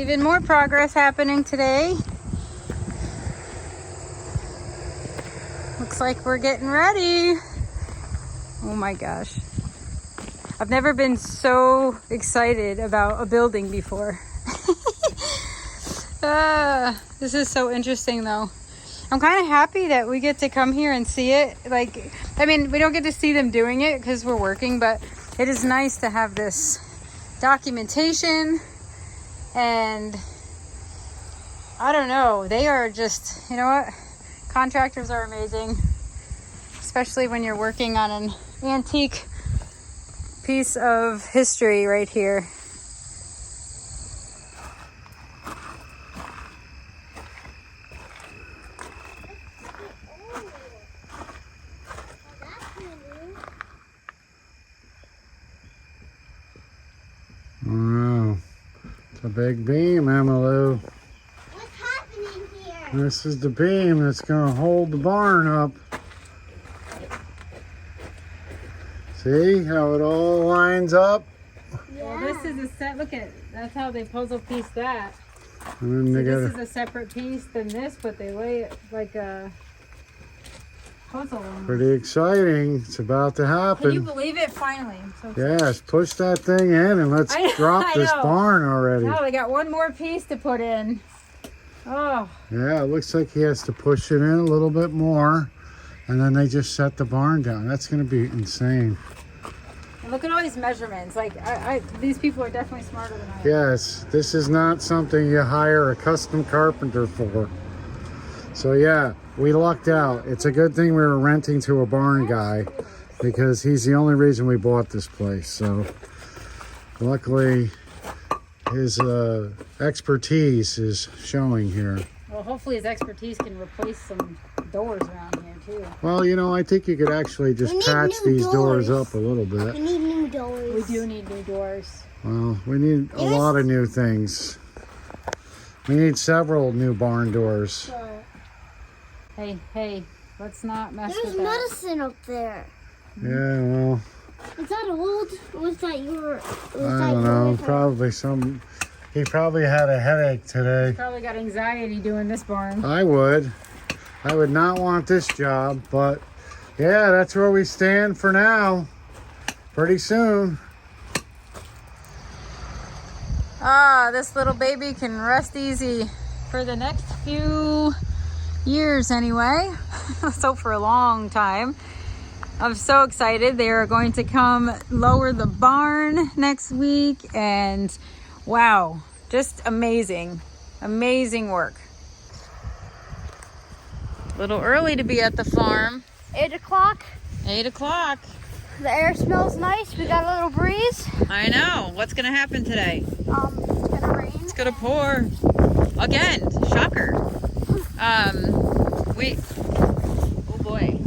even more progress happening today. Looks like we're getting ready. Oh my gosh. I've never been so excited about a building before. This is so interesting though. I'm kind of happy that we get to come here and see it. Like, I mean, we don't get to see them doing it because we're working, but it is nice to have this documentation. And I don't know, they are just, you know what? Contractors are amazing, especially when you're working on an antique piece of history right here. Wow, it's a big beam, Emmylou. What's happening here? This is the beam that's going to hold the barn up. See how it all lines up? Yeah. Well, this is a set, look at, that's how they puzzle piece that. And then So they got this is a separate piece than this, but they lay it like a puzzle. pretty exciting. It's about to happen. Can you believe it? Finally. I'm so excited. Yes, push that thing in and let's I know, drop I this know. barn already. Now they got one more piece to put in. Oh, Yeah, it looks like he has to push it in a little bit more. And then they just set the barn down. That's going to be insane. and look at all these measurements. Like, these people are definitely smarter than I am. Yes, this is not something you hire a custom carpenter for. So yeah, we lucked out. It's a good thing we were renting to a barn guy because he's the only reason we bought this place. So luckily his expertise is showing here. Well, hopefully his expertise can replace some doors around here too. Well, you know, I think you could actually just We need patch new these doors doors. up a little bit. We need new doors. We do need new doors. Well, we need a lot of new things. We need several new barn doors. So, Hey, let's not mess there's with that. medicine up there. Yeah, well, Is that old? Or was that your? I don't know. Probably he probably had a headache today. Probably got anxiety doing this barn. I would not want this job, but yeah, that's where we stand for now. Pretty soon. This little baby can rest easy for the next few years anyway. So for a long time. I'm so excited. They are going to come lower the barn next week, and wow, just amazing. Amazing work. A little early to be at the farm. 8 o'clock. 8 o'clock. The air smells nice. We got a little breeze. I know. What's going to happen today? It's gonna rain. It's gonna pour again. Shocker. Oh boy.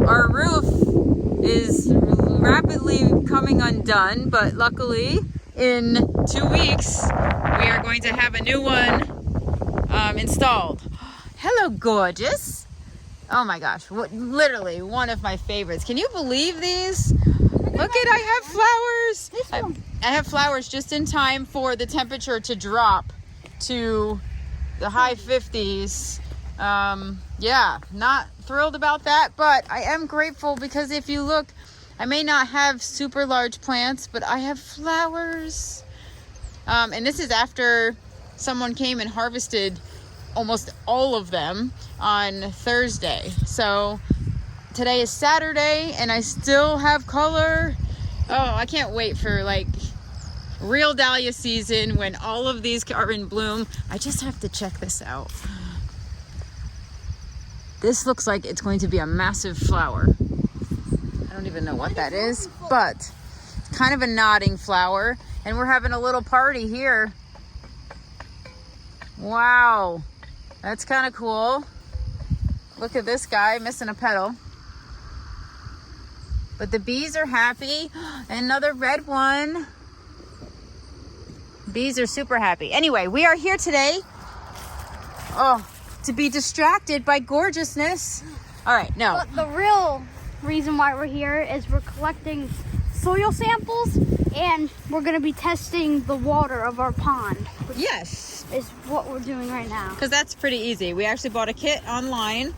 Our roof is rapidly coming undone, but luckily in 2 weeks we are going to have a new one installed. Hello, gorgeous. Oh my gosh, literally one of my favorites. Can you believe these? Look at, I have flowers. I have flowers just in time for the temperature to drop to the high 50s. Yeah, not thrilled about that, but I am grateful because if you look, I may not have super large plants, but I have flowers. And this is after someone came and harvested almost all of them on Thursday. So today is Saturday and I still have color. Oh, I can't wait for like real dahlia season when all of these are in bloom. I just have to check this out. This looks like it's going to be a massive flower. I don't even know what that is, but it's kind of a nodding flower. And we're having a little party here. Wow, that's kind of cool. Look at this guy missing a petal. But the bees are happy. Another red one. Bees are super happy. Anyway, we are here today. Oh, to be distracted by gorgeousness. All right, no. But the real reason why we're here is we're collecting soil samples And we're gonna be testing the water of our pond. Which Yes. is what we're doing right now. Because that's pretty easy. We actually bought a kit online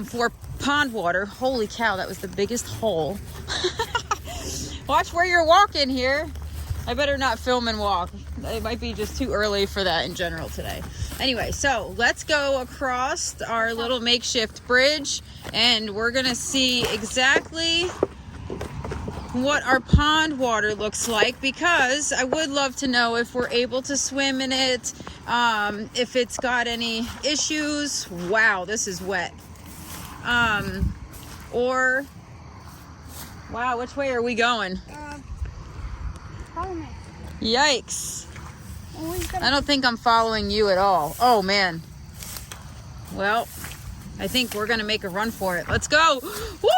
for pond water. Holy cow, that was the biggest hole. Watch where you're walking here. I better not film and walk. It might be just too early for that in general today. Anyway, so let's go across our little makeshift bridge and we're gonna see exactly what our pond water looks like, because I would love to know if we're able to swim in it, if it's got any issues. Wow, this is wet. Or, wow, which way are we going? Follow me. Yikes. I don't think I'm following you at all. Oh man. Well, I think we're gonna make a run for it. Let's go. Woo!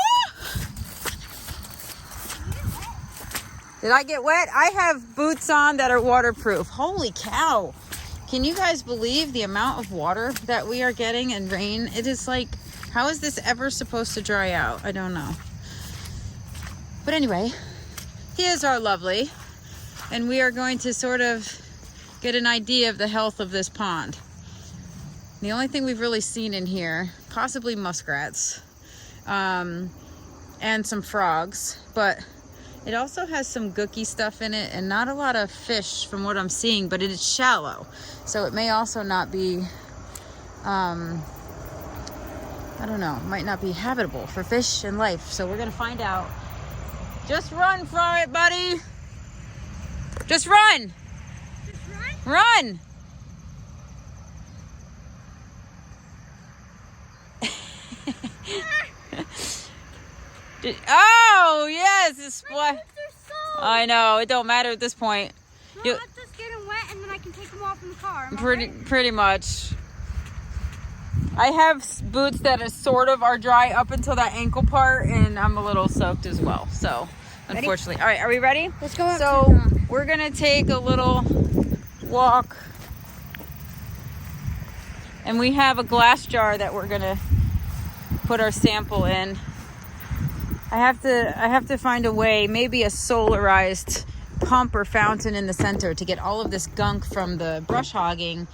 Did I get wet? I have boots on that are waterproof. Holy cow. Can you guys believe the amount of water that we are getting and rain? It is like, how is this ever supposed to dry out? I don't know. But anyway, here's our lovely. And we are going to sort of get an idea of the health of this pond. The only thing we've really seen in here, possibly muskrats, and some frogs, but it also has some gooky stuff in it and not a lot of fish from what I'm seeing, but it is shallow. So it may also not be, I don't know, might not be habitable for fish and life. So we're gonna find out. Just run for it, buddy. Just run. Just run? Run. Oh, yes, it's My boots are so... I know, it don't matter at this point. No, I'm just getting wet and then I can take them off in the car. Am I right? Pretty much. I have boots that are sort of are dry up until that ankle part, and I'm a little soaked as well. So, unfortunately. Ready? All right, are we ready? Let's go up. So, we're going to take a little walk. And we have a glass jar that we're going to put our sample in. I have to find a way, maybe a solarized pump or fountain in the center to get all of this gunk from the brush hogging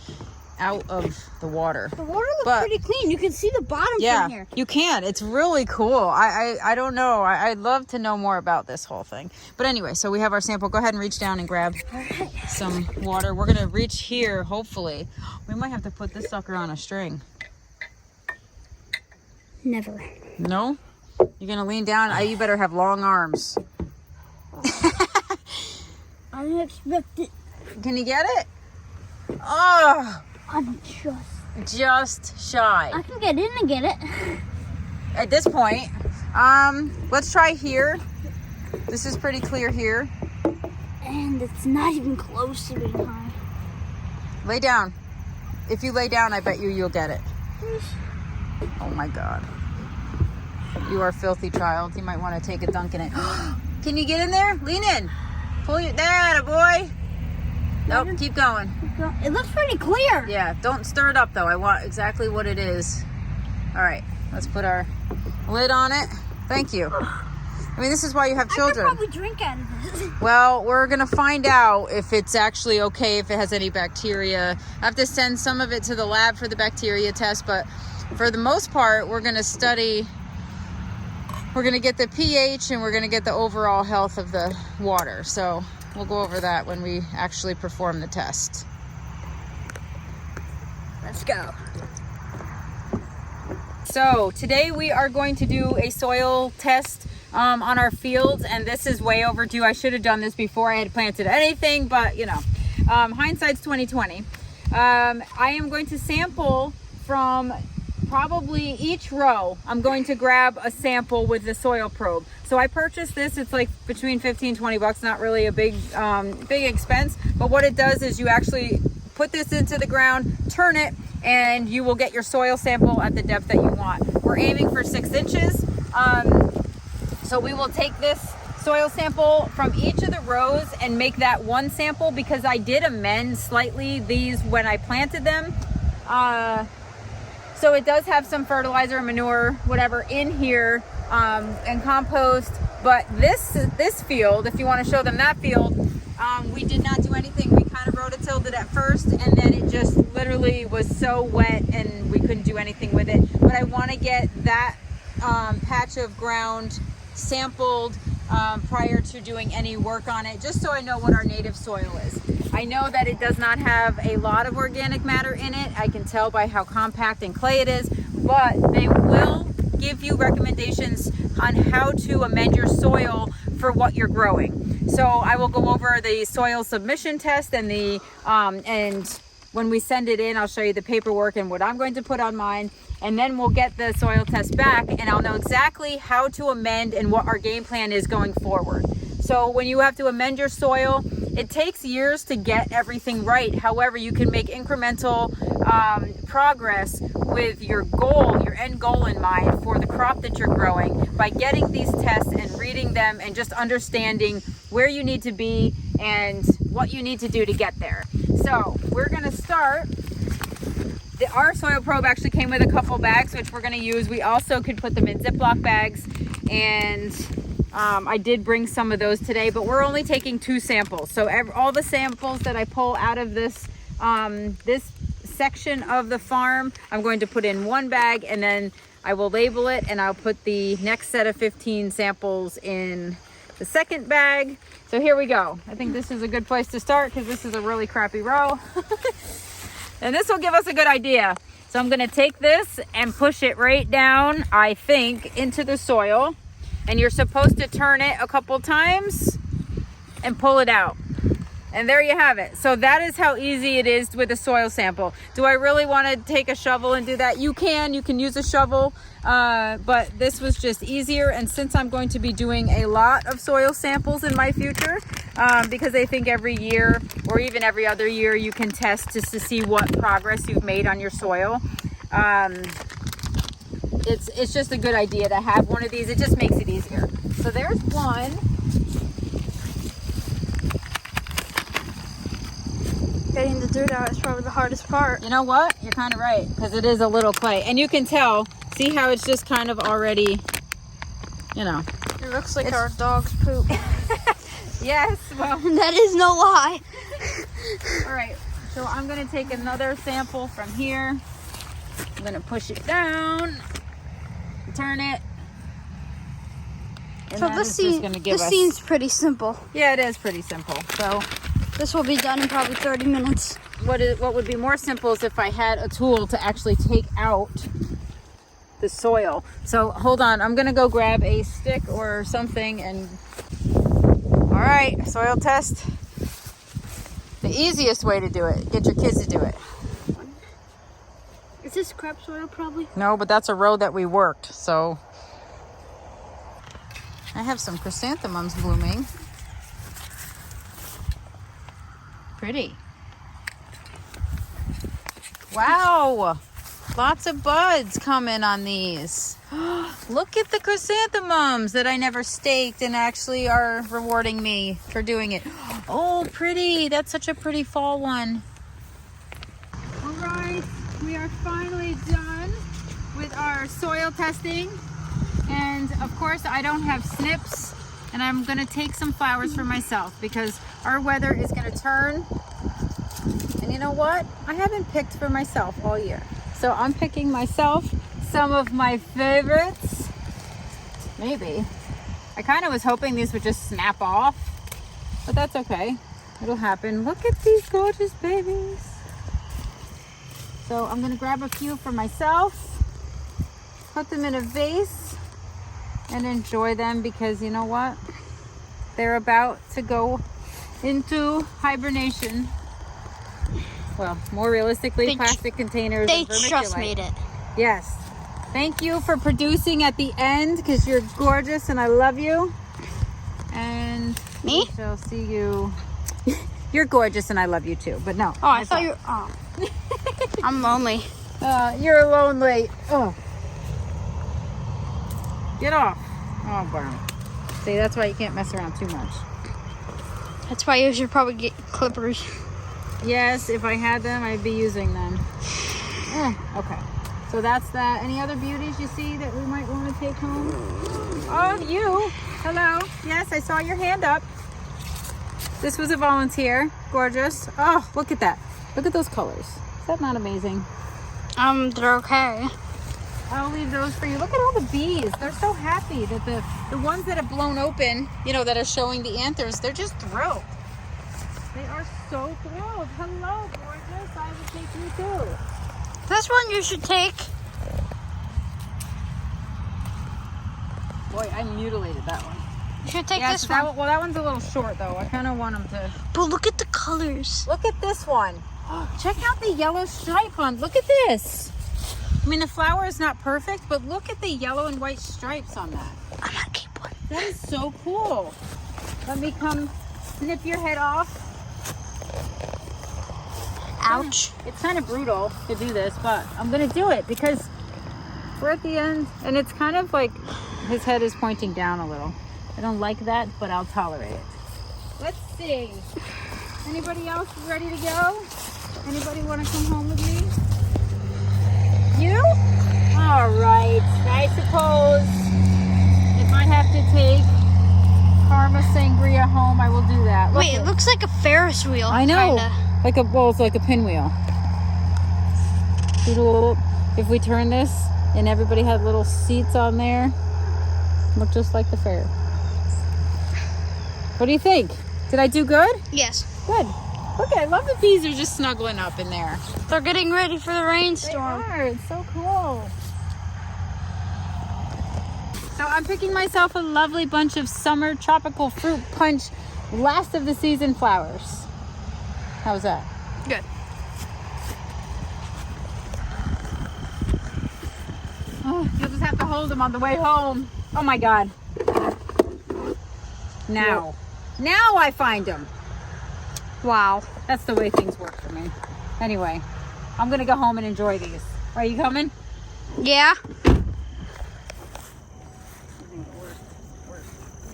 out of the water. The water looks pretty clean. You can see the bottom from here. You can. It's really cool. I don't know. I'd love to know more about this whole thing. But anyway, so we have our sample. Go ahead and reach down and grab some water. We're going to reach here, hopefully. We might have to put this sucker on a string. Never. No? You're going to lean down? You better have long arms. I didn't expect it. Can you get it? Oh! I'm Just shy. I can get in and get it. At this point, let's try here. This is pretty clear here. And it's not even close to being high. Lay down. If you lay down, I bet you'll get it. Oh my God. You are a filthy child. You might want to take a dunk in it. Can you get in there? Lean in. Pull your, there, boy. Nope, keep going. It looks pretty clear. Yeah, don't stir it up though. I want exactly what it is. All right, let's put our lid on it. Thank you. I mean, this is why you have children. I could probably drink out of this. Well, we're gonna find out if it's actually okay, if it has any bacteria. I have to send some of it to the lab for the bacteria test, but for the most part, we're gonna study. We're gonna get the pH and we're gonna get the overall health of the water. So we'll go over that when we actually perform the test. Let's go. So today we are going to do a soil test on our fields, and this is way overdue. I should have done this before I had planted anything, but you know, hindsight's 2020. I am going to sample from probably each row. I'm going to grab a sample with the soil probe. So I purchased this. It's like between 15 and 20 bucks, not really a big expense, but what it does is you actually put this into the ground, turn it, and you will get your soil sample at the depth that you want. We're aiming for 6 inches. So we will take this soil sample from each of the rows and make that one sample, because I did amend slightly these when I planted them. So it does have some fertilizer, manure, whatever in here, and compost. But this field, if you want to show them that field, we did not do anything. We kind of rototilled it at first, and then it just literally was so wet and we couldn't do anything with it. But I want to get that patch of ground sampled prior to doing any work on it, just so I know what our native soil is. I know that it does not have a lot of organic matter in it. I can tell by how compact and clay it is, but they will give you recommendations on how to amend your soil for what you're growing. So I will go over the soil submission test and the and when we send it in, I'll show you the paperwork and what I'm going to put on mine. And then we'll get the soil test back and I'll know exactly how to amend and what our game plan is going forward. So when you have to amend your soil, it takes years to get everything right. However, you can make incremental progress with your goal, your end goal in mind for the crop that you're growing by getting these tests and reading them and just understanding where you need to be and what you need to do to get there. So we're gonna start. Our soil probe actually came with a couple bags, which we're going to use. We also could put them in Ziploc bags, and I did bring some of those today, but we're only taking 2 samples. So all the samples that I pull out of this this section of the farm, I'm going to put in 1 bag, and then I will label it, and I'll put the next set of 15 samples in the second bag. So here we go. I think this is a good place to start because this is a really crappy row. And this will give us a good idea. So I'm gonna take this and push it right down, I think, into the soil. And you're supposed to turn it a couple times and pull it out. And there you have it. So that is how easy it is with a soil sample. Do I really wanna take a shovel and do that? You can use a shovel, but this was just easier. And since I'm going to be doing a lot of soil samples in my future, because I think every year or even every other year you can test just to see what progress you've made on your soil. It's just a good idea to have one of these. It just makes it easier. So there's one. Getting the dirt out is probably the hardest part. You know what? You're kind of right, because it is a little clay. And you can tell, see how it's just kind of already, you know. It looks like our dog's poop. Yes, well. That is no lie. All right, so I'm gonna take another sample from here. I'm gonna push it down, turn it. And So that this is just gonna give us, seems pretty simple. yeah, it is pretty simple. So This will be done in probably 30 minutes. what would be more simple is if I had a tool to actually take out the soil. So hold on, I'm gonna go grab a stick or something and, all right, soil test. The easiest way to do it, get your kids to do it. Is this crap soil probably? No, but that's a row that we worked, so. I have some chrysanthemums blooming. Pretty. Wow, lots of buds coming on these. Look at the chrysanthemums that I never staked and actually are rewarding me for doing it. Oh, pretty. That's such a pretty fall one. All right, we are finally done with our soil testing. And of course, I don't have snips, and I'm gonna take some flowers for myself because our weather is gonna turn. And you know what? I haven't picked for myself all year. So I'm picking myself some of my favorites. Maybe. I kind of was hoping these would just snap off, but that's okay. It'll happen. Look at these gorgeous babies. So I'm gonna grab a few for myself, put them in a vase, and enjoy them because you know what? They're about to go into hibernation. Well, more realistically, plastic containers. They and vermiculite. just made it. Yes. Thank you for producing at the end because you're gorgeous and I love you. And Me? we shall see you. You're gorgeous and I love you too, but no. Oh, I thought you were. Oh. I'm lonely. You're lonely. Oh. Get off. Oh, wow. See, that's why you can't mess around too much. That's why you should probably get clippers. Yes, if I had them, I'd be using them. Okay. So that's that. Any other beauties you see that we might want to take home? Oh, you. Hello. Yes, I saw your hand up. This was a volunteer. Gorgeous. Oh, look at that. Look at those colors. Is that not amazing? They're okay. I'll leave those for you. Look at all the bees. They're so happy that the ones that have blown open, you know, that are showing the anthers, they're just thrilled. They are so thrilled. Hello, gorgeous. I will take you too. This one you should take. Boy, I mutilated that one. You should take Yes, this one. well, that one's a little short though. I kind of want them to. But look at the colors. Look at this one. Check out the yellow stripe on. Look at this. I mean, the flower is not perfect, but look at the yellow and white stripes on that. I'm gonna keep one. That is so cool. Let me come snip your head off. Ouch. It's kind of brutal to do this, but I'm gonna do it because we're at the end and it's kind of like his head is pointing down a little. I don't like that, but I'll tolerate it. Let's see. Anybody else ready to go? Anybody want to come home with me? You? All right. I suppose if I have to take Karma Sangria home, I will do that. Look Wait, it looks like a Ferris wheel. I know. Kinda. It's like a pinwheel. If we turn this and everybody had little seats on there, look just like the fair. What do you think? Did I do good? Yes. Good. Look, I love the bees are just snuggling up in there. They're getting ready for the They rainstorm. are. It's so cool. So I'm picking myself a lovely bunch of summer tropical fruit punch last of the season flowers. How's that? Good. Oh, you'll just have to hold them on the way home. Oh my God. Now I find them. Wow. That's the way things work for me. Anyway, I'm gonna go home and enjoy these. Are you coming? Yeah.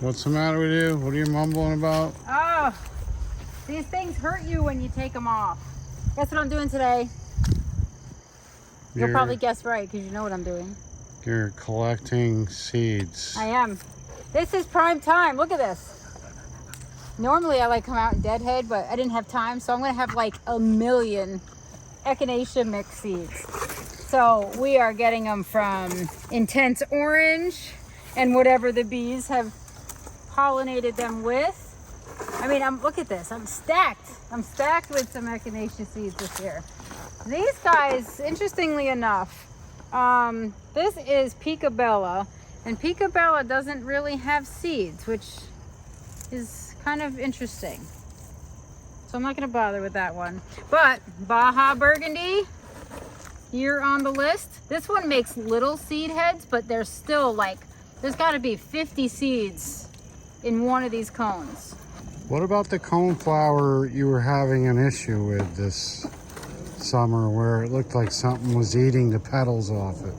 What's the matter with you? What are you mumbling about? Oh, these things hurt you when you take them off. Guess what I'm doing today? You'll You're- probably guess right because you know what I'm doing. You're collecting seeds. I am. This is prime time. Look at this. Normally I like come out and deadhead, but I didn't have time, so I'm gonna have like a million Echinacea mix seeds. So we are getting them from Intense Orange and whatever the bees have pollinated them with. I mean, look at this. I'm stacked. I'm stacked with some Echinacea seeds this year. These guys, interestingly enough, this is Picabella, and Picabella doesn't really have seeds, which is kind of interesting. So I'm not going to bother with that one. But Baja Burgundy, you're on the list. This one makes little seed heads, but there's still like, there's got to be 50 seeds in one of these cones. What about the coneflower you were having an issue with this summer where it looked like something was eating the petals off it?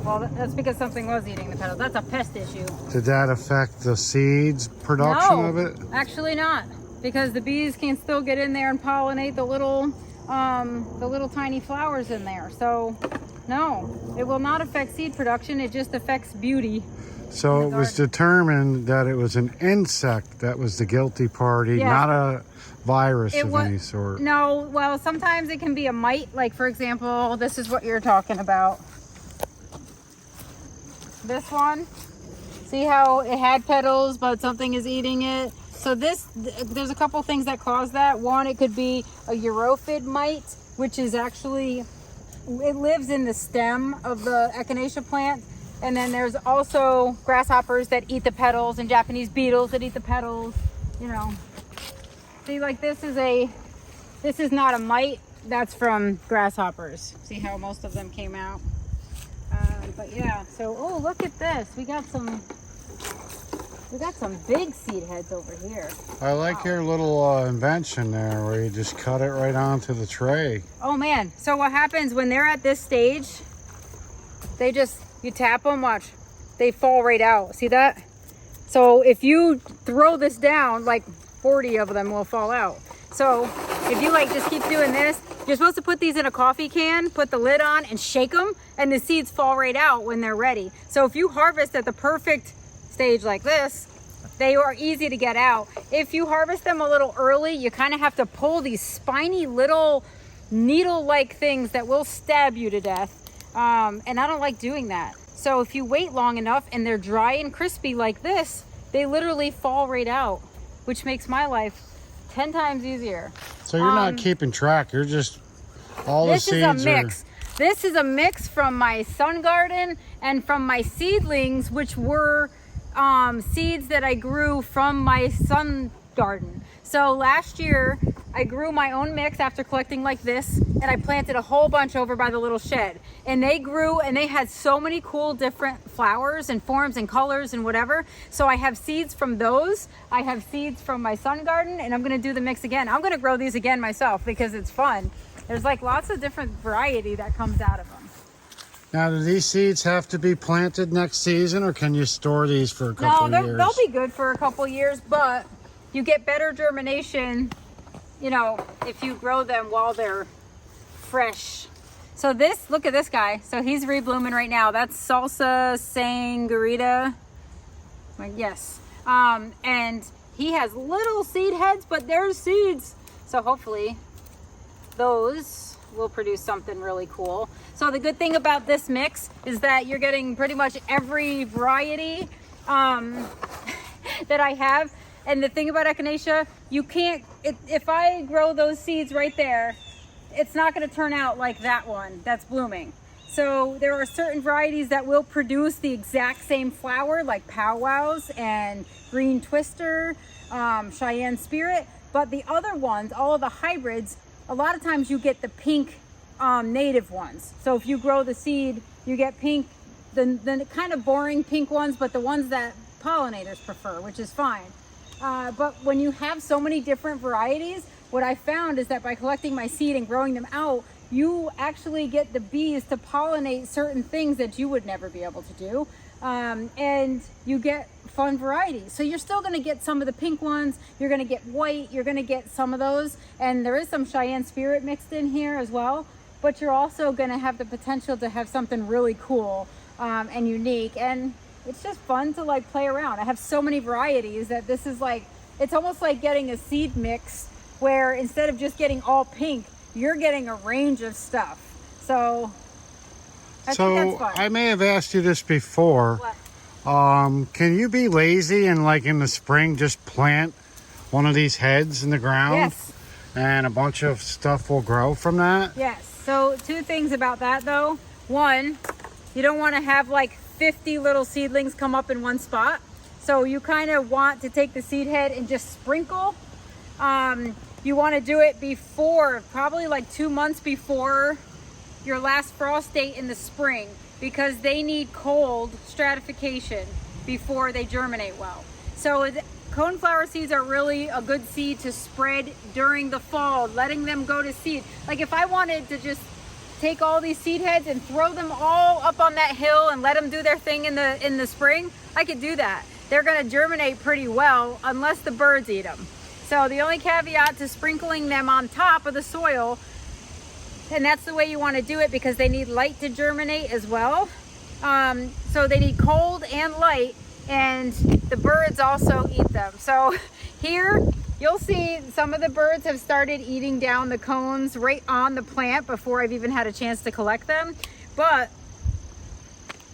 Well, that's because something was eating the petals. That's a pest issue. Did that affect the seeds production of it? Actually not, because the bees can still get in there and pollinate the little tiny flowers in there. So no, it will not affect seed production. It just affects beauty. So it was determined that it was an insect that was the guilty party, Yeah. not a virus of wa- any sort. No, well, sometimes it can be a mite. Like, for example, this is what you're talking about. This one. See how it had petals, but something is eating it? So there's a couple things that cause that. One, it could be a Europhid mite, which is actually, it lives in the stem of the Echinacea plant. And then there's also grasshoppers that eat the petals and Japanese beetles that eat the petals, you know. See, like this is not a mite, that's from grasshoppers. See how most of them came out? But yeah, so, oh, look at this. We got some big seed heads over here. I like your little invention there where you just cut it right onto the tray. Oh man, so what happens when they're at this stage, you tap them, watch, they fall right out. See that? So if you throw this down, like 40 of them will fall out. So if you like just keep doing this, You're supposed to put these in a coffee can, put the lid on and shake them, and the seeds fall right out when they're ready. So if you harvest at the perfect stage like this, they are easy to get out. If you harvest them a little early, you kind of have to pull these spiny little needle-like things that will stab you to death. And I don't like doing that. So if you wait long enough and they're dry and crispy like this, they literally fall right out, which makes my life 10 times easier. So you're not keeping track. You're just all the seeds. This is a mix. This is a mix from my sun garden and from my seedlings, which were seeds that I grew from my sun garden. So last year I grew my own mix after collecting like this, and I planted a whole bunch over by the little shed, and they grew and they had so many cool different flowers and forms and colors and whatever. So I have seeds from those, I have seeds from my sun garden, and I'm going to do the mix again. I'm going to grow these again myself because it's fun. There's like lots of different variety that comes out of them. Now, do these seeds have to be planted next season, or can you store these for a couple of years? They'll be good for a couple years, but you get better germination, you know, if you grow them while they're fresh. So this, look at this guy. So he's reblooming right now. That's Salsa Sangarita. Yes. And he has little seed heads, but there's seeds. So hopefully those will produce something really cool. So the good thing about this mix is that you're getting pretty much every variety that I have. And the thing about Echinacea, you can't, if I grow those seeds right there, it's not going to turn out like that one that's blooming. So there are certain varieties that will produce the exact same flower, like powwows and green twister, Cheyenne spirit. But the other ones, all of the hybrids, a lot of times you get the pink native ones. So if you grow the seed, you get pink, the kind of boring pink ones, but the ones that pollinators prefer, which is fine. But when you have so many different varieties, what I found is that by collecting my seed and growing them out, you actually get the bees to pollinate certain things that you would never be able to do. And you get fun varieties. So you're still going to get some of the pink ones. You're going to get white. You're going to get some of those. And there is some Cheyenne spirit mixed in here as well. But you're also going to have the potential to have something really cool and unique. And it's just fun to like play around. I have so many varieties that this is like, it's almost like getting a seed mix where instead of just getting all pink, you're getting a range of stuff. So I think that's fun. I may have asked you this before. What? Can you be lazy and like in the spring just plant one of these heads in the ground? Yes. And a bunch of stuff will grow from that? Yes. So two things about that though. One, you don't want to have like 50 little seedlings come up in one spot. So you kind of want to take the seed head and just sprinkle. You want to do it before, probably like 2 months before your last frost date in the spring, because they need cold stratification before they germinate well. So coneflower seeds are really a good seed to spread during the fall, letting them go to seed. Like if I wanted to just take all these seed heads and throw them all up on that hill and let them do their thing in the spring, I could do that. They're going to germinate pretty well unless the birds eat them. So the only caveat to sprinkling them on top of the soil, and that's the way you want to do it because they need light to germinate as well. So they need cold and light, and the birds also eat them. So here you'll see some of the birds have started eating down the cones right on the plant before I've even had a chance to collect them. But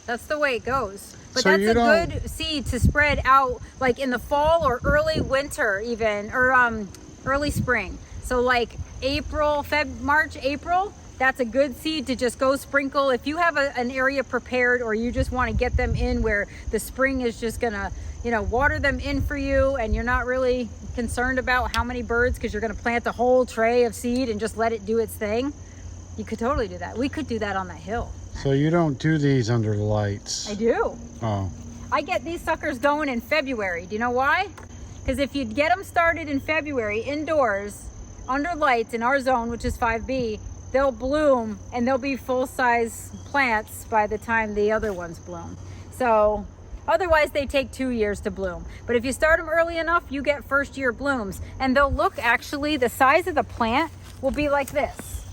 that's the way it goes. But So that's a good seed to spread out like in the fall or early winter even, or early spring. So like April, March, April, that's a good seed to just go sprinkle. If you have an area prepared or you just want to get them in where the spring is just gonna, you know, water them in for you and you're not really concerned about how many birds because you're gonna plant the whole tray of seed and just let it do its thing, you could totally do that. We could do that on that hill. So you don't do these under the lights? I do. Oh. I get these suckers going in February. Do you know why? Because if you get them started in February indoors under lights in our zone, which is 5B, they'll bloom and they'll be full-size plants by the time the other ones bloom. So otherwise they take 2 years to bloom. But if you start them early enough, you get first year blooms, and they'll look, actually the size of the plant will be like this.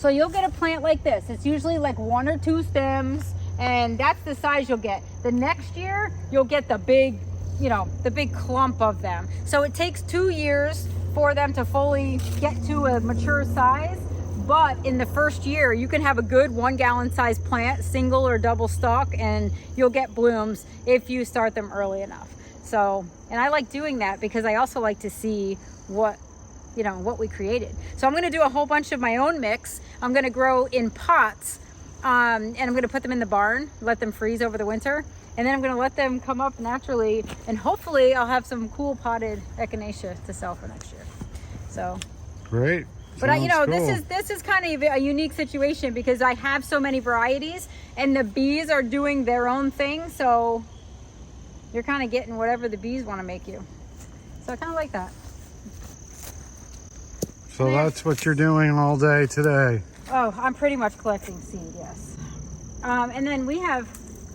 So you'll get a plant like this. It's usually like 1 or 2 stems, and that's the size you'll get. The next year, you'll get the big, you know, the big clump of them. So it takes 2 years for them to fully get to a mature size. But in the first year, you can have a good 1 gallon size plant, single or double stalk, and you'll get blooms if you start them early enough. So, and I like doing that because I also like to see what, you know, what we created. So I'm going to do a whole bunch of my own mix. I'm going to grow in pots, and I'm going to put them in the barn, let them freeze over the winter. And then I'm going to let them come up naturally, and hopefully I'll have some cool potted Echinacea to sell for next year. So Great. but you know, Sounds cool. this is kind of a unique situation because I have so many varieties, and the bees are doing their own thing. So you're kind of getting whatever the bees want to make you. So I kind of like that. So that's what you're doing all day today. Oh, I'm pretty much collecting seed, yes. And then we have,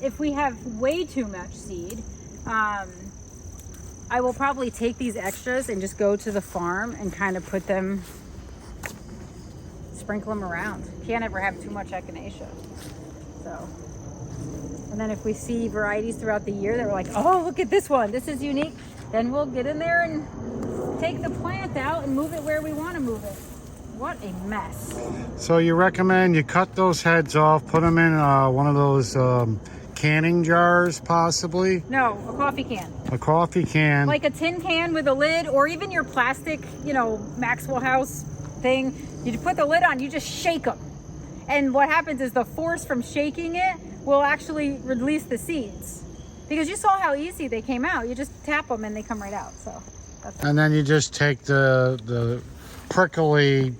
if we have way too much seed, I will probably take these extras and just go to the farm and kind of put them, sprinkle them around. Can't ever have too much Echinacea. So, and then if we see varieties throughout the year that we're like, oh, look at this one, this is unique, then we'll get in there and take the plant out and move it where we want to move it. What a mess. So you recommend you cut those heads off, put them in one of those canning jars, possibly? No, a coffee can. A coffee can. Like a tin can with a lid, or even your plastic, you know, Maxwell House thing. You put the lid on, you just shake them. And what happens is the force from shaking it will actually release the seeds. Because you saw how easy they came out. You just tap them and they come right out. So that's And then you just take the prickly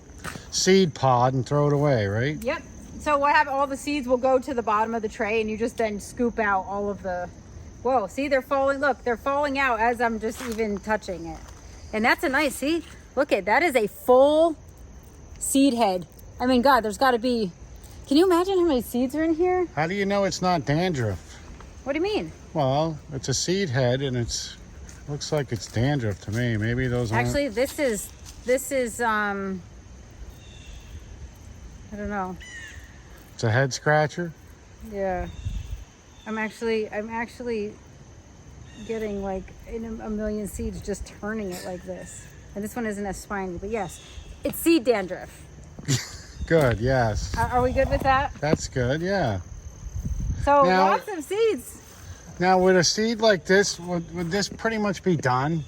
seed pod and throw it away, right? Yep. So what happens, all the seeds will go to the bottom of the tray, and you just then scoop out all of the, whoa, see, they're falling, look, they're falling out as I'm just even touching it. And that's a nice, see, look at, that is a full seed head. I mean, God, there's got to be, can you imagine how many seeds are in here? How do you know it's not dandruff? What do you mean? Well, it's a seed head and it's, looks like it's dandruff to me. Maybe those aren't. Actually, this is, I don't know. It's a head scratcher? Yeah. I'm actually getting like in a million seeds just turning it like this. And this one isn't as spiny, but yes, it's seed dandruff. Good, yes. Are we good with that? That's good, yeah. So Now- lots of seeds. Now, would a seed like this, would this pretty much be done?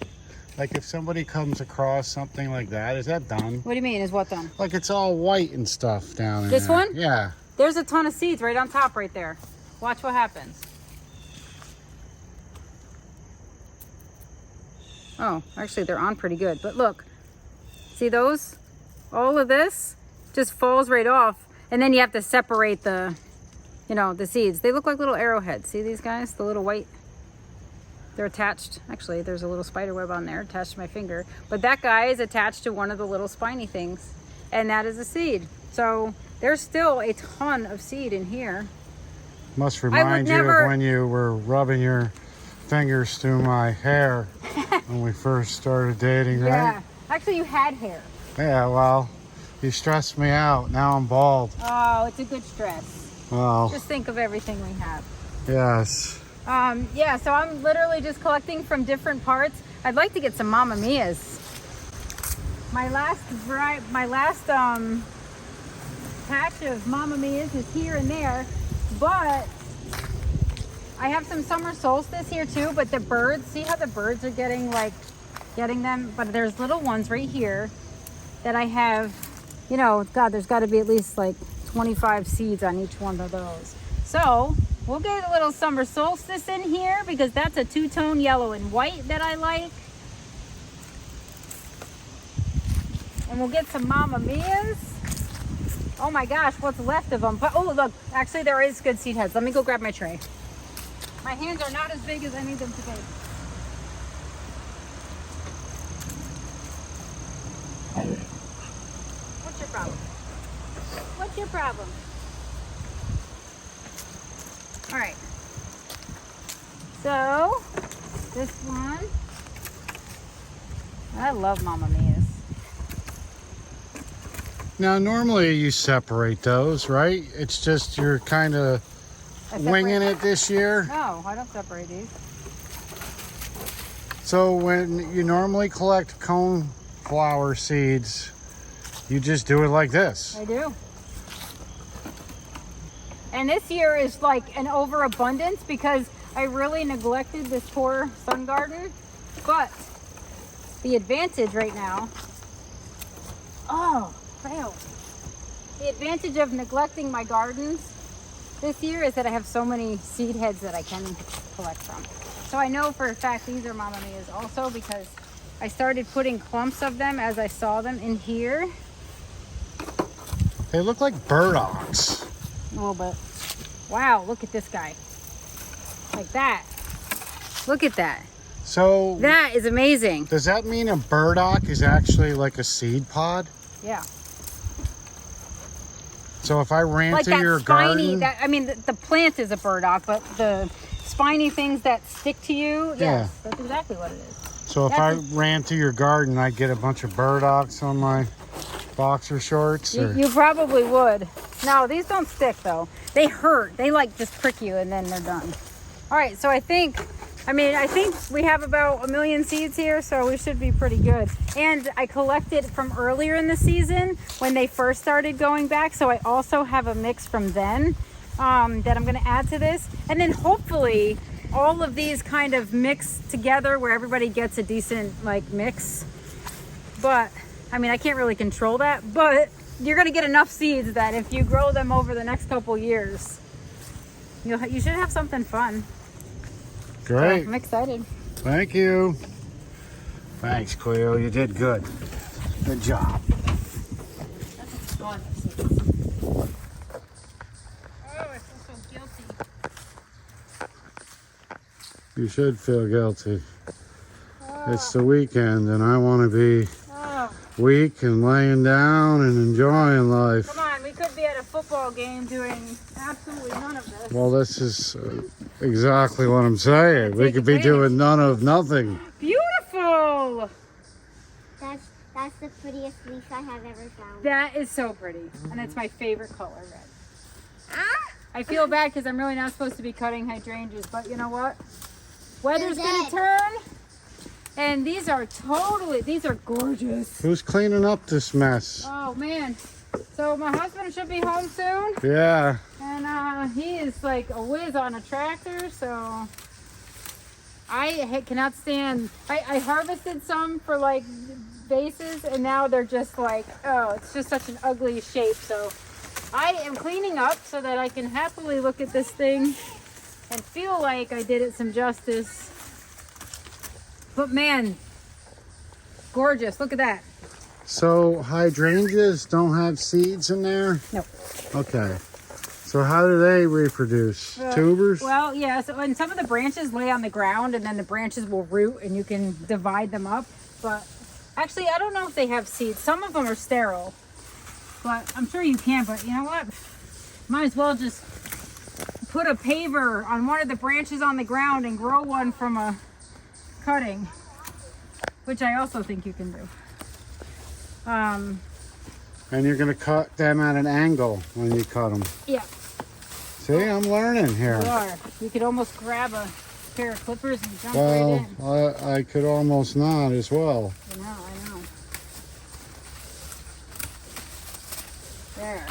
Like if somebody comes across something like that, is that done? What do you mean, is what done? Like it's all white and stuff down in This there. one? Yeah. There's a ton of seeds right on top right there. Watch what happens. Oh, actually they're on pretty good. But look, see those? All of this just falls right off. And then you have to separate the, you know, the seeds. They look like little arrowheads. See these guys? The little white, they're attached. Actually, there's a little spider web on there attached to my finger. But that guy is attached to one of the little spiny things. And that is a seed. So there's still a ton of seed in here. Must remind you never- of when you were rubbing your fingers through my hair when we first started dating, right? Yeah. Actually, you had hair. Yeah, well, you stressed me out. Now I'm bald. Oh, it's a good stress. Well, Just think of everything we have. yes. Yeah, so I'm literally just collecting from different parts. I'd like to get some Mamma Mia's. My last patch of Mamma Mia's is here and there, but I have some summer solstice here too, but the birds, see how the birds are getting them? But there's little ones right here that I have, you know, God, there's got to be at least like 25 seeds on each one of those. So we'll get a little summer solstice in here because that's a two-tone yellow and white that I like. And we'll get some Mamma Mia's. Oh my gosh, what's left of them? But oh look, actually there is good seed heads. Let me go grab my tray. My hands are not as big as I need them to be. What's your problem? What's your problem? All right. So, this one, I love Mamma Mia's. Now, normally you separate those, right? It's just you're kind of winging it this year. No, I don't separate these. So when you normally collect coneflower seeds, you just do it like this. I do. And this year is like an overabundance because I really neglected this poor sun garden. But the advantage right now, the advantage of neglecting my gardens this year is that I have so many seed heads that I can collect from. So I know for a fact these are Mamma Mia's also because I started putting clumps of them as I saw them in here. They look like burdocks. A little bit. Wow, look at this guy. Like that. Look at that. So That is amazing. does that mean a burdock is actually like a seed pod? Yeah. So if I ran Like to that your spiny, garden, I mean, the plant is a burdock, but the spiny things that stick to you, Yeah. yes, that's exactly what it is. so if I ran to your garden, I'd get a bunch of burdocks on my boxer shorts. Or... You probably would. No, these don't stick though. They hurt. They like just prick you and then they're done. All right, so I think we have about 1 million seeds here, so we should be pretty good. And I collected from earlier in the season when they first started going back, so I also have a mix from then that I'm going to add to this. And then hopefully all of these kind of mix together where everybody gets a decent like mix. But I mean, I can't really control that, but you're going to get enough seeds that if you grow them over the next couple years, you should have something fun. Great. So I'm excited. Thank you. Thanks, Cleo. You did good. Good job. Oh, I feel so guilty. You should feel guilty. It's the weekend and I want to be Oh, weak and laying down and enjoying life. come on, we could be at a football game doing absolutely none of this. Well, this is exactly what I'm saying. We Take could be advantage. doing none of nothing. Beautiful! That's the prettiest leaf I have ever found. That is so pretty, and it's my favorite color, red. I feel bad because I'm really not supposed to be cutting hydrangeas, but you know what? Weather's gonna turn, and these are gorgeous. Who's cleaning up this mess? Oh man. So my husband should be home soon, Yeah. and he is like a whiz on a tractor, so I cannot stand. I harvested some for like vases, and now they're just like, oh, it's just such an ugly shape. So I am cleaning up so that I can happily look at this thing and feel like I did it some justice. But man, gorgeous. Look at that. So hydrangeas don't have seeds in there? No. Okay. So how do they reproduce? Tubers? Well, yeah. So, and some of the branches lay on the ground, and then the branches will root, and you can divide them up. But actually, I don't know if they have seeds. Some of them are sterile, but I'm sure you can. But you know what? Might as well just put a paver on one of the branches on the ground and grow one from a cutting, which I also think you can do. And you're going to cut them at an angle when you cut them. Yeah. See, I'm learning here. You are. You could almost grab a pair of clippers and jump right Well, in. I could almost not as well. I know. There.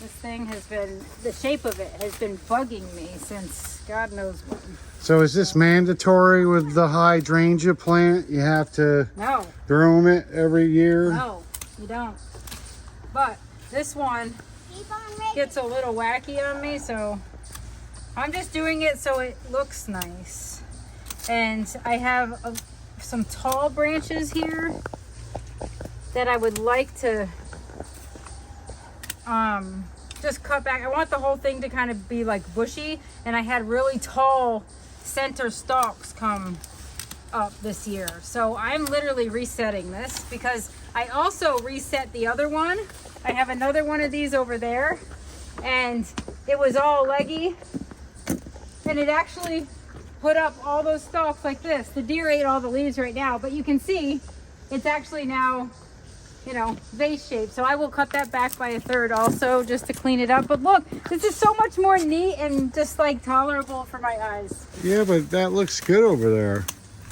This thing has been, the shape of it has been bugging me since God knows when. So is this mandatory with the hydrangea plant? You have to No, groom it every year? no, you don't. But this one Keep on raking. gets a little wacky on me, so I'm just doing it so it looks nice. And I have some tall branches here that I would like to just cut back. I want the whole thing to kind of be like bushy, and I had really tall center stalks come up this year. So I'm literally resetting this because I also reset the other one. I have another one of these over there, and it was all leggy, and it actually put up all those stalks like this. The deer ate all the leaves right now, but you can see it's actually now you know, vase shape. So I will cut that back by a third also just to clean it up. But look, this is so much more neat and just like tolerable for my eyes. Yeah, but that looks good over there.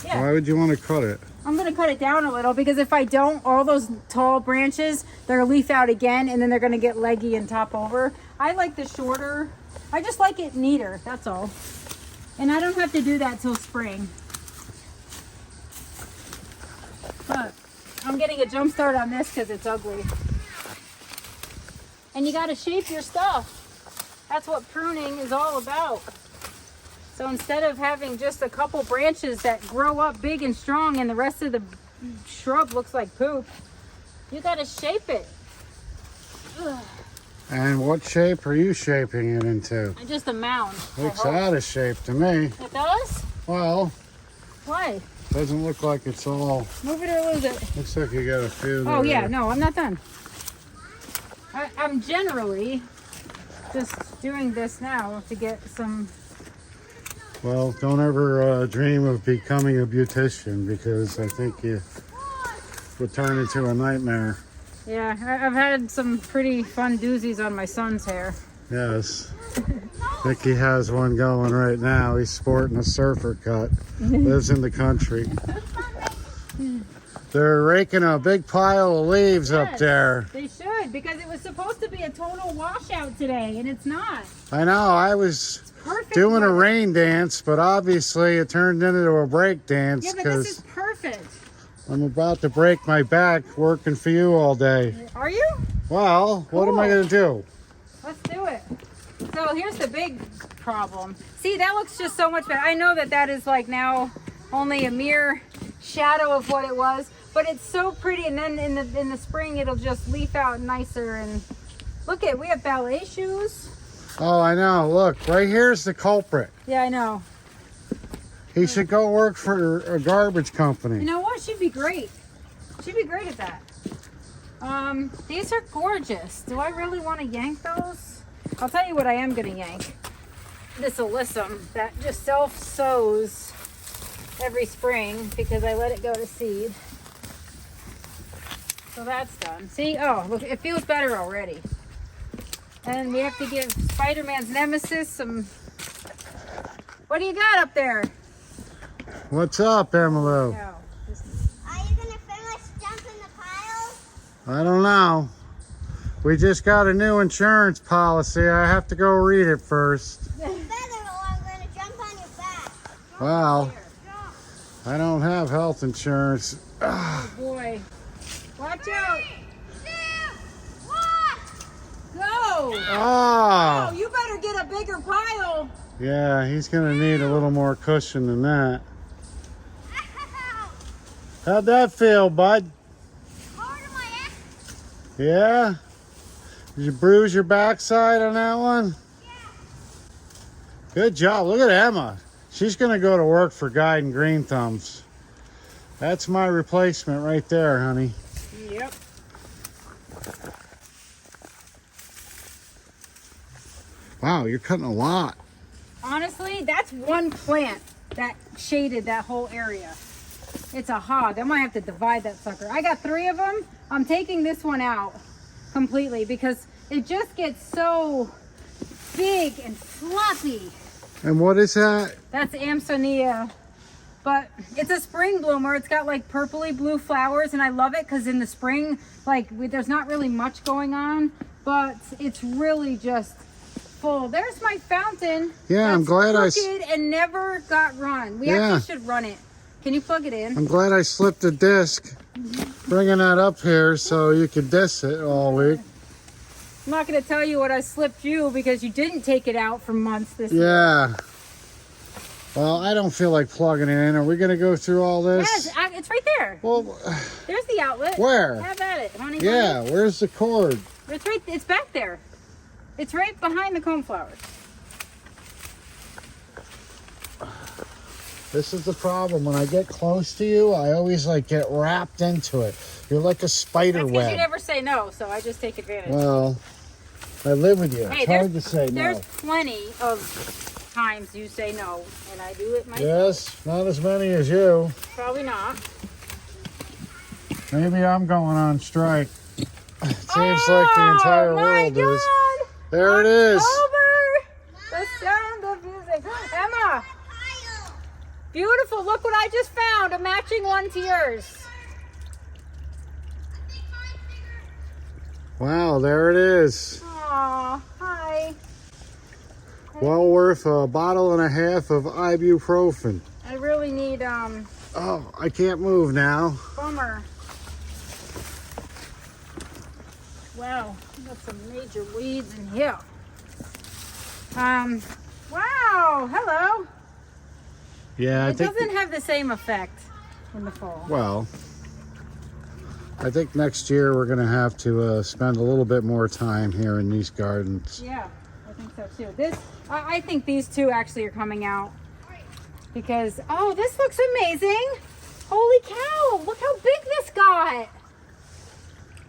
Yeah. Why would you want to cut it? I'm going to cut it down a little because if I don't, all those tall branches, they're going to leaf out again and then they're going to get leggy and top over. I like the shorter. I just like it neater, that's all. And I don't have to do that till spring. But I'm getting a jump start on this because it's ugly. And you got to shape your stuff. That's what pruning is all about. So instead of having just a couple branches that grow up big and strong and the rest of the shrub looks like poop, you got to shape it. Ugh. And what shape are you shaping it into? Just a mound. Looks out of shape to me. It does? Well, Why? doesn't look like it's all. Move it or lose it. Looks like you got a few. Oh there. yeah, no, I'm not done. I'm generally just doing this now to get some. Well, don't ever dream of becoming a beautician because I think you would turn into a nightmare. Yeah, I've had some pretty fun doozies on my son's hair. Yes. Mickey has one going right now. He's sporting a surfer cut. Lives in the country. They're raking a big pile of leaves up Yes, there. They should, because it was supposed to be a total washout today, and it's not. I know. I was Perfect. doing a weather. rain dance, but obviously it turned into a break dance Yeah, but this because is perfect. I'm about to break my back working for you all day. Are you? Well, what am I Cool. going to do? Let's do it. So here's the big problem. See, that looks just so much better. I know that that is like now only a mere shadow of what it was, but it's so pretty. And then in the spring, it'll just leaf out nicer. And look at, we have ballet shoes. Oh, I know. Look, right here's the culprit. Yeah, I know. He should go work for a garbage company. You know what? She'd be great. She'd be great at that. These are gorgeous. Do I really want to yank those? I'll tell you what I am going to yank. This alyssum that just self-sows every spring because I let it go to seed. So that's done. See? Oh, look, it feels better already. And we have to give Spider-Man's nemesis some... What do you got up there? What's up, Emmylou? No. Are you gonna finish jumping the pile? I don't know. We just got a new insurance policy. I have to go read it first. You better or I'm gonna jump on your back. Well, Jump. I don't have health insurance. Oh boy. Watch out. 3, 2, 1. Go. Ah! Oh, you better get a bigger pile. Yeah, he's going to need a little more cushion than that. How'd that feel, bud? Hard on my ass. Yeah? Did you bruise your backside on that one? Yeah. Good job. Look at Emma. She's going to go to work for Guide and Green Thumbs. That's my replacement right there, honey. Yep. Wow, you're cutting a lot. Honestly, that's one plant that shaded that whole area. It's a hog. I might have to divide that sucker. I got 3 of them. I'm taking this one out completely because it just gets so big and fluffy. And what is that? That's Amsonia. But it's a spring bloomer. It's got like purpley blue flowers and I love it because in the spring, like there's not really much going on, but it's really just full. There's my fountain. Yeah, I'm glad I crooked and never got run. We Yeah. actually should run it. Can you plug it in? I'm glad I slipped a disc, bringing that up here so you could disc it all week. I'm not going to tell you what I slipped you because you didn't take it out for months this year. Yeah. Well, I don't feel like plugging it in. Are we going to go through all this? Yes, it's right there. Well, There's the outlet. where? Have at it, honey. Yeah, where's the cord? It's right. It's back there. It's right behind the coneflowers. This is the problem. When I get close to you, I always like get wrapped into it. You're like a spider That's because you web. never say no, so I just take advantage. Well, I live with you. Hey, It's hard to say There's no. plenty of times you say no, and I do it myself. Yes, not as many as you. Probably not. Maybe I'm going on strike. It seems like the entire world is. There it is. October! The sound of music. Emma! Beautiful. Look what I just found. A matching one to yours. Wow, there it is. Aw, hi. Well worth a bottle and a half of ibuprofen. I really need, Oh, I can't move now. bummer. Wow, got some major weeds in here. Wow, hello. Yeah, I It think. doesn't have the same effect in the fall. Well, I think next year we're going to have to spend a little bit more time here in these gardens. Yeah, I think so too. I think these two actually are coming out because, oh, this looks amazing. Holy cow, look how big this got.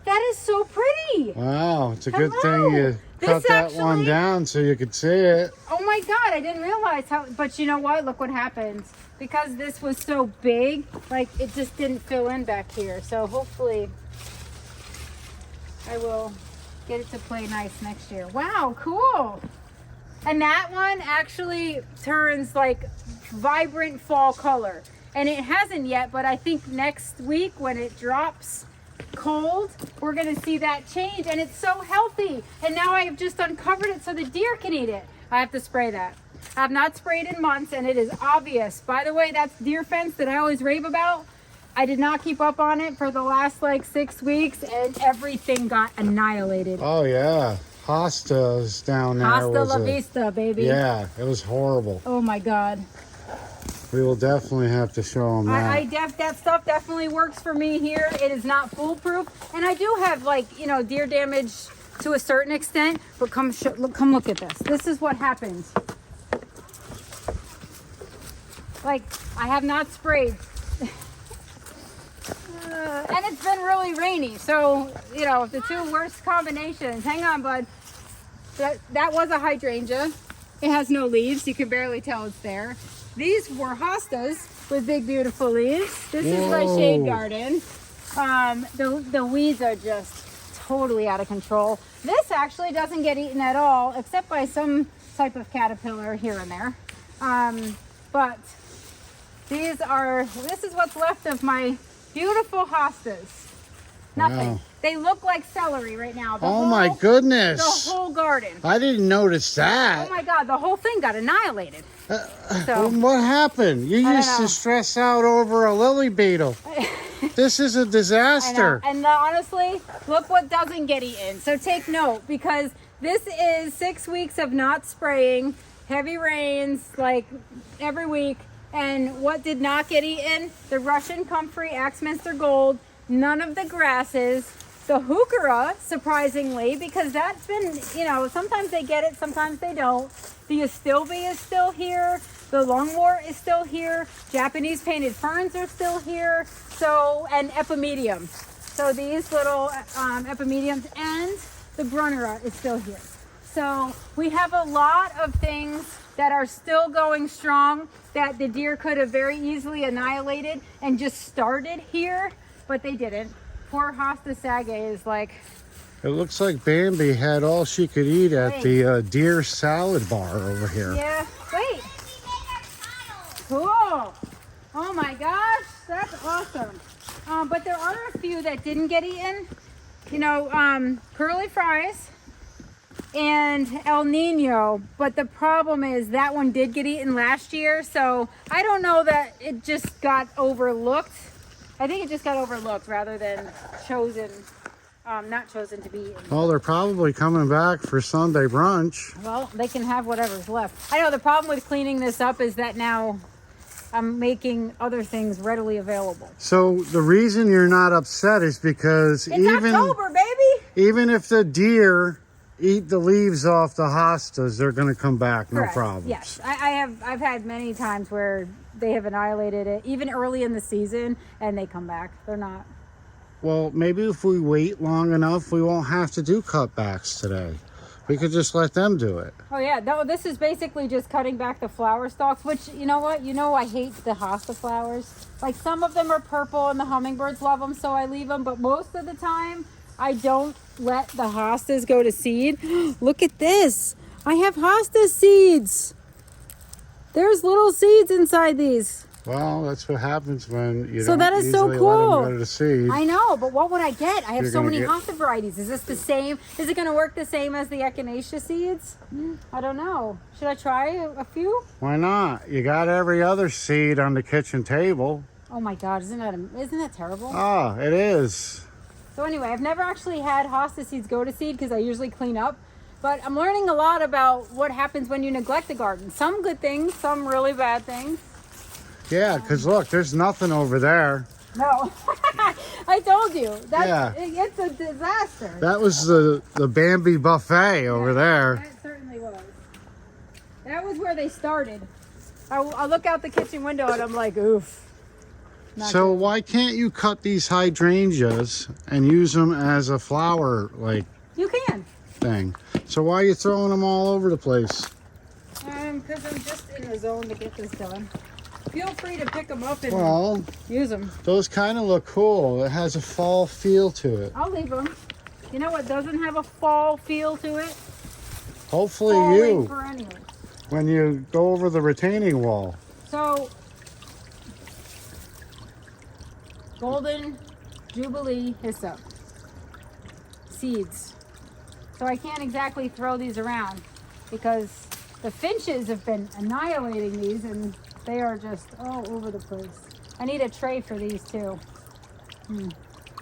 That is so pretty. Wow, it's a good Hello. thing you cut This that one actually- down so you could see it. Oh my God, I didn't realize how, but you know what? Look what happens. Because this was so big, like it just didn't fill in back here. So hopefully I will get it to play nice next year. Wow, cool. And that one actually turns like vibrant fall color. And it hasn't yet, but I think next week when it drops cold, we're gonna see that change, and it's so healthy. And now I have just uncovered it so the deer can eat it. I have to spray that. I have not sprayed in months, and it is obvious. By the way, that's deer fence that I always rave about. I did not keep up on it for the last like 6 weeks, and everything got annihilated. Oh, yeah. Hosta's down there. Hasta was la a- vista, baby. Yeah, it was horrible. Oh my God. We will definitely have to show them that. That stuff definitely works for me here. It is not foolproof, and I do have like deer damage to a certain extent. But come look at this. This is what happens. Like I have not sprayed, and it's been really rainy. So the two worst combinations. Hang on, bud. That was a hydrangea. It has no leaves. You can barely tell it's there. These were hostas with big, beautiful leaves. This is my shade garden. The weeds are just totally out of control. This actually doesn't get eaten at all, except by some type of caterpillar here and there. But this is what's left of my beautiful hostas. Nothing. Wow. They look like celery right now. Oh my goodness. The whole garden. I didn't notice that. Oh my God, the whole thing got annihilated. So What happened? You I don't used know. to stress out over a lily beetle. This is a I know. disaster. And honestly, look what doesn't get eaten. So take note, because this is 6 weeks of not spraying, heavy rains like every week. And what did not get eaten? The Russian comfrey Axminster Gold, none of the grasses, the heuchera, surprisingly, because that's been, sometimes they get it, sometimes they don't. The astilbe is still here. The lungwort is still here. Japanese painted ferns are still here. So, and epimediums. So these little epimediums, and the brunnera is still here. So we have a lot of things that are still going strong that the deer could have very easily annihilated and just started here, but they didn't. Poor Hosta Sage is like, It looks like Bambi had all she could eat at the deer salad bar over here. yeah, wait. Cool. Oh my gosh, that's awesome. But there are a few that didn't get eaten. Curly Fries and El Nino. But the problem is that one did get eaten last year. So I don't know that it just got overlooked. I think it just got overlooked rather than chosen, not chosen to be eaten. Well, they're probably coming back for Sunday brunch. Well, they can have whatever's left. I know the problem with cleaning this up is that now I'm making other things readily available. So the reason you're not upset is because It's October, baby! even if the deer eat the leaves off the hostas, they're going to come back, no Correct. problem. Yes, I've had many times where they have annihilated it, even early in the season, and they come back. They're not. Well, maybe if we wait long enough, we won't have to do cutbacks today. We could just let them do it. Oh yeah, no, this is basically just cutting back the flower stalks, which, you know what? You know I hate the hosta flowers. Like, some of them are purple and the hummingbirds love them, so I leave them. But most of the time, I don't let the hostas go to seed. Look at this. I have hosta seeds. There's little seeds inside these. Well, that's what happens when you So don't that is so easily cool. let them go to seed. I know, but what would I get? I have You're so gonna many get- hosta varieties. Is this the same? Is it going to work the same as the Echinacea seeds? I don't know. Should I try a few? Why not? You got every other seed on the kitchen table. Oh my God, isn't that terrible? Oh, it is. So anyway, I've never actually had hosta seeds go to seed because I usually clean up. But I'm learning a lot about what happens when you neglect the garden. Some good things, some really bad things. Yeah, because look, there's nothing over there. No, I told you. Yeah. It's a disaster. That was the Bambi buffet over there. That certainly was. That was where they started. I look out the kitchen window and I'm like, oof. Not So good. why can't you cut these hydrangeas and use them as a flower like You can. thing? So why are you throwing them all over the place? Because I'm just in the zone to get this done. Feel free to pick them up and Well, use them. those kind of look cool. It has a fall feel to it. I'll leave them. You know what doesn't have a fall feel to it? Hopefully Falling you, perennials. when you go over the retaining wall. So, Golden Jubilee hyssop seeds. So I can't exactly throw these around because the finches have been annihilating these and they are just all over the place. I need a tray for these too.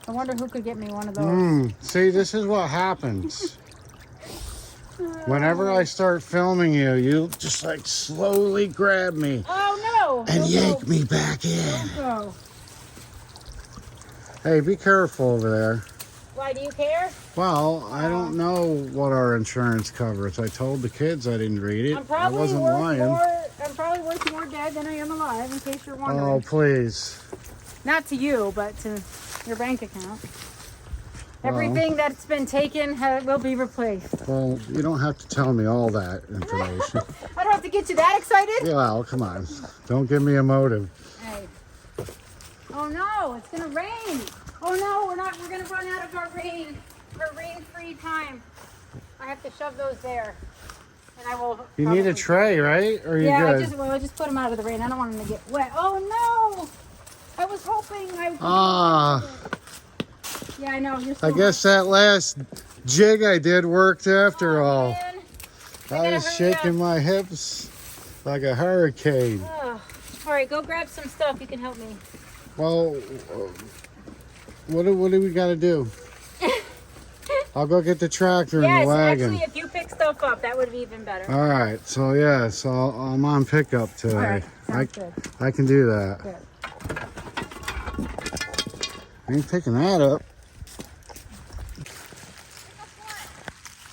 I wonder who could get me one of those. See, this is what happens. Whenever I start filming you, you just like slowly grab me Oh no! and Don't yank go. me back in. Don't go. Hey, be careful over there. Why, do you care? Well, I don't know what our insurance covers. I told the kids I didn't read it. I'm I probably wasn't worth lying. more. I'm probably worth more dead than I am alive, in case you're wondering. Oh, please. Not to you, but to your bank account. Well. Everything that's been taken will be replaced. Well, you don't have to tell me all that information. I don't have to get you that excited. Well, come on. Don't give me a motive. Hey. Oh no, it's gonna rain. Oh no, we're gonna run out of our rain-free time. I have to shove those there. And I will. You need a tray, right? Or are you Yeah, good? I just put them out of the rain. I don't want them to get wet. Oh no! I was hoping I would. Ah, Yeah, I know. You're so I guess that last jig I did worked after all. Man. I gotta was hurry shaking up. my hips like a hurricane. Ugh. All right, go grab some stuff. You can help me. Well, what do we got to do? I'll go get the tractor and Yes, the wagon. actually, if you pick stuff up, that would be even better. All right, so yeah, so I'm on pickup today. All right, sounds good. I can do that. Good. I ain't picking that up.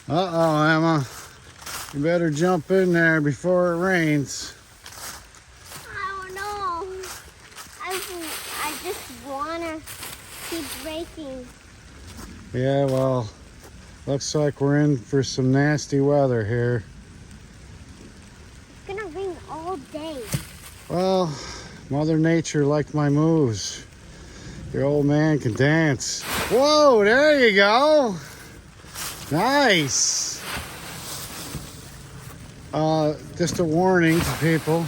Uh-oh, Emma. You better jump in there before it rains. I don't know. I just wanna keep breaking. Yeah, well, looks like we're in for some nasty weather here. It's gonna rain all day. Well, Mother Nature liked my moves. Your old man can dance. Whoa, there you go. Nice. Just a warning to people.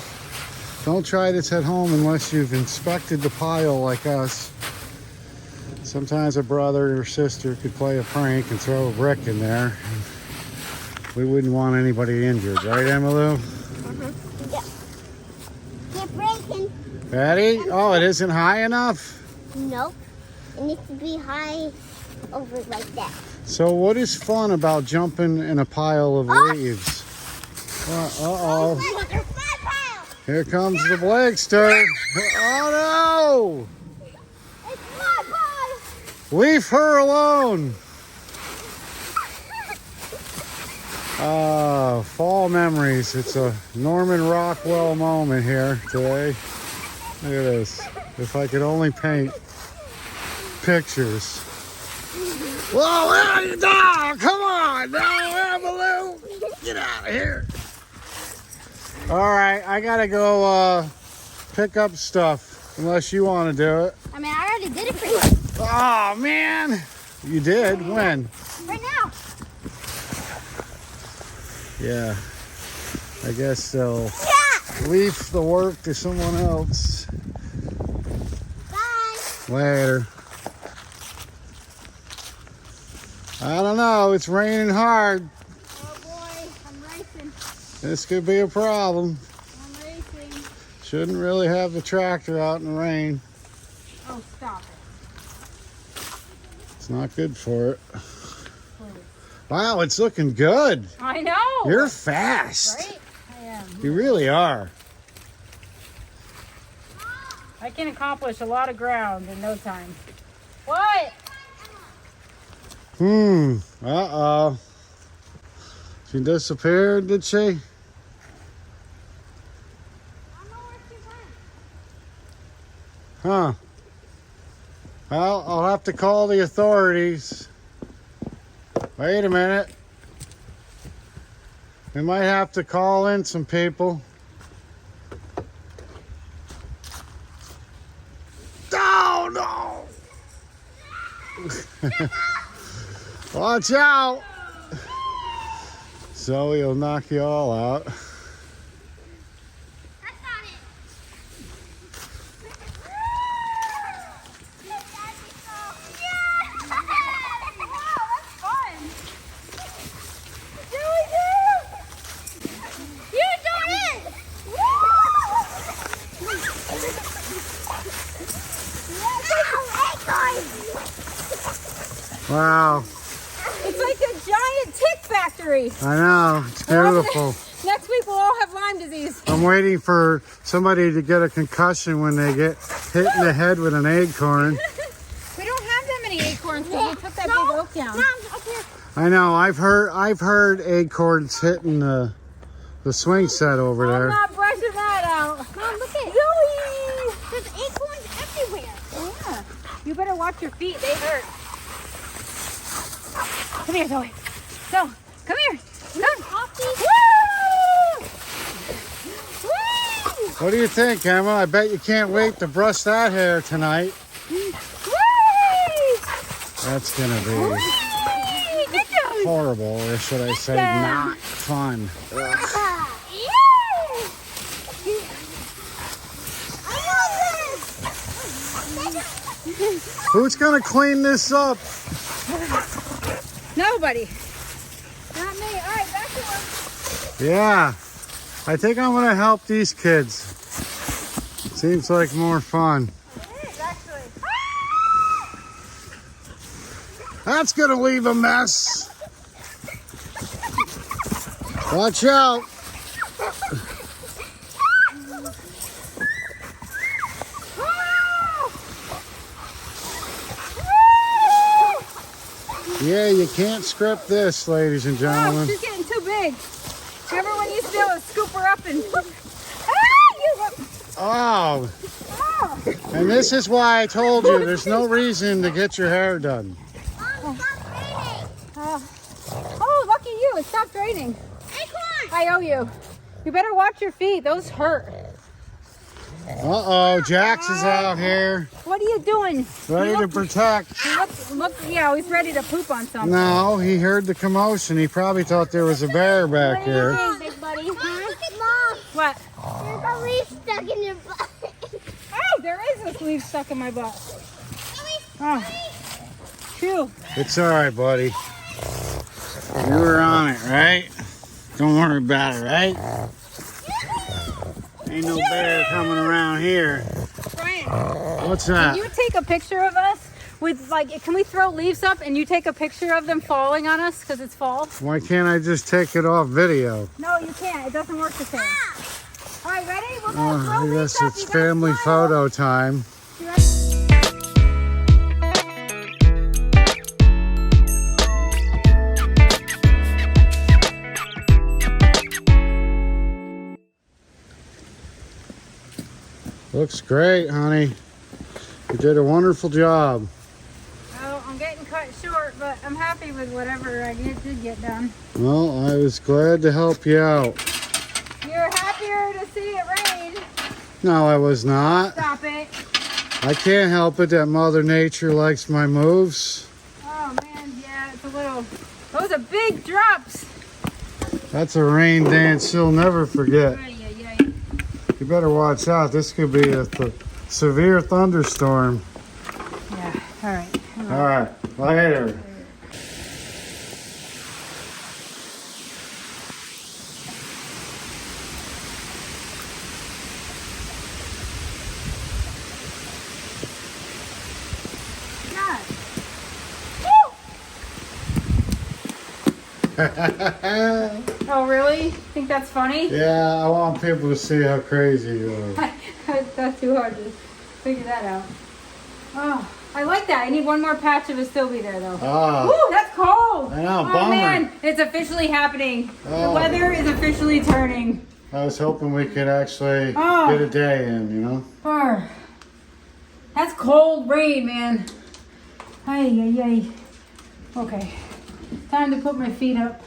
Don't try this at home unless you've inspected the pile like us. Sometimes a brother or sister could play a prank and throw a brick in there. We wouldn't want anybody injured, right, Emmylou? Yeah. Keep breaking. Ready? Oh, it isn't high enough? Nope. It needs to be high over like that. So what is fun about jumping in a pile of leaves? Uh-oh. Look, there's my pile. Here comes the Blakester. Oh, It's my pile. no! Leave her alone. Fall memories. It's a Norman Rockwell moment here today. Look at this. If I could only paint pictures. Whoa, no, come on, no, Emmylou. Get out of here. All right, I gotta go pick up stuff, unless you want to do it. I mean, I already did it for you. Oh, man. You did? When? Right now. Yeah. I guess they'll leave the work to someone else. Bye. Later. I don't know. It's raining hard. Oh boy, I'm racing. This could be a problem. I'm racing. Shouldn't really have the tractor out in the rain. Oh, stop it. It's not good for it. Wow, it's looking good. I know. You're fast. Right? I am. You really are. I can accomplish a lot of ground in no time. What? Uh-oh. She disappeared, did she? I don't know where she went. Huh. Well, I'll have to call the authorities. Wait a minute. We might have to call in some people. Oh, no! Watch out! Zoe will knock you all out. That's not it. Yeah! Wow, that's fun. You do it! Wow. It's like a giant tick factory. I know. It's beautiful. Next week we'll all have Lyme disease. I'm waiting for somebody to get a concussion when they get hit in the head with an acorn. We don't have that many acorns because we took that big oak down. Mom, up here. I know. I've heard acorns hitting the swing set over I'm there. not brushing that out. Mom, look at Zoe! There's acorns everywhere. Yeah. You better watch your feet. They hurt. Come here, Zoe. Zo, come here. Come. Woo! Woo! What do you think, Emma? I bet you can't wait to brush that hair tonight. Woo! That's gonna be Good job. horrible, or should I say, not fun. Ugh. Who's gonna clean this up? Nobody. Not me. All right, back to work. Yeah, I think I'm gonna help these kids. Seems like more fun. It is, actually. That's gonna leave a mess. Watch out. Yeah, you can't script this, ladies and Oh, gentlemen. she's getting too big. Remember when you used to be able to scoop her up and... Oh, and this is why I told you there's no reason to get your hair done. Oh, lucky you. It stopped raining. I owe you. You better watch your feet. Those hurt. Uh-oh, Jax is out here, What are you doing? ready to protect. Look, yeah, he's ready to poop on something. No, he heard the commotion. He probably thought there was a bear back What do you here. think, big buddy? Mom, look at Mom. What? There's a leaf stuck in your butt. Oh, there is a leaf stuck in my butt. Oh, phew. It's all right, buddy. You were on it, right? Don't worry about it, right? Ain't no bear coming around here. Brian, What's can that? you take a picture of us with, like, can we throw leaves up and you take a picture of them falling on us because it's fall? Why can't I just take it off video? No, you can't. It doesn't work the same. All right, ready? We're going to Oh, throw I leaves guess up. it's You gotta family smile. photo time. You ready? Looks great, honey. You did a wonderful job. Oh, I'm getting cut short, but I'm happy with whatever I did get done. Well, I was glad to help you out. You're happier to see it rain. No, I was not. Stop it. I can't help it that Mother Nature likes my moves. Oh man, yeah, it's a little. Those are big drops. That's a rain dance she'll never forget. Ay, ay, ay. You better watch out. This could be a severe thunderstorm. Yeah. All right. All right. Later. God. Oh really? Think that's funny? Yeah, I want people to see how crazy you are. That's too hard to figure that out. Oh, I like that. I need one more patch of Astilbe there though. Ah. Ooh, that's cold. I know, Oh bummer. man, it's officially happening. The Oh. weather is officially turning. I was hoping we could actually Oh. get a day in, you know? Arr. That's cold rain, man. Ay, ay, ay. Okay, time to put my feet up.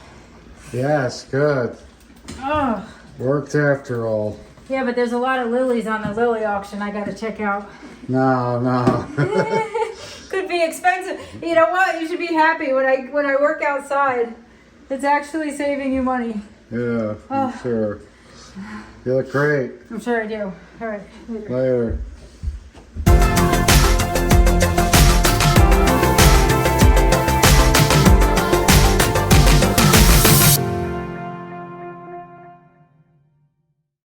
Yes, good. Oh, Worked after all. yeah, but there's a lot of lilies on the lily auction I gotta check out. No. Could be expensive. You know what? You should be happy when I work outside. It's actually saving you money. Yeah, I'm sure. You look great. I'm sure I do. All right. Later. Later.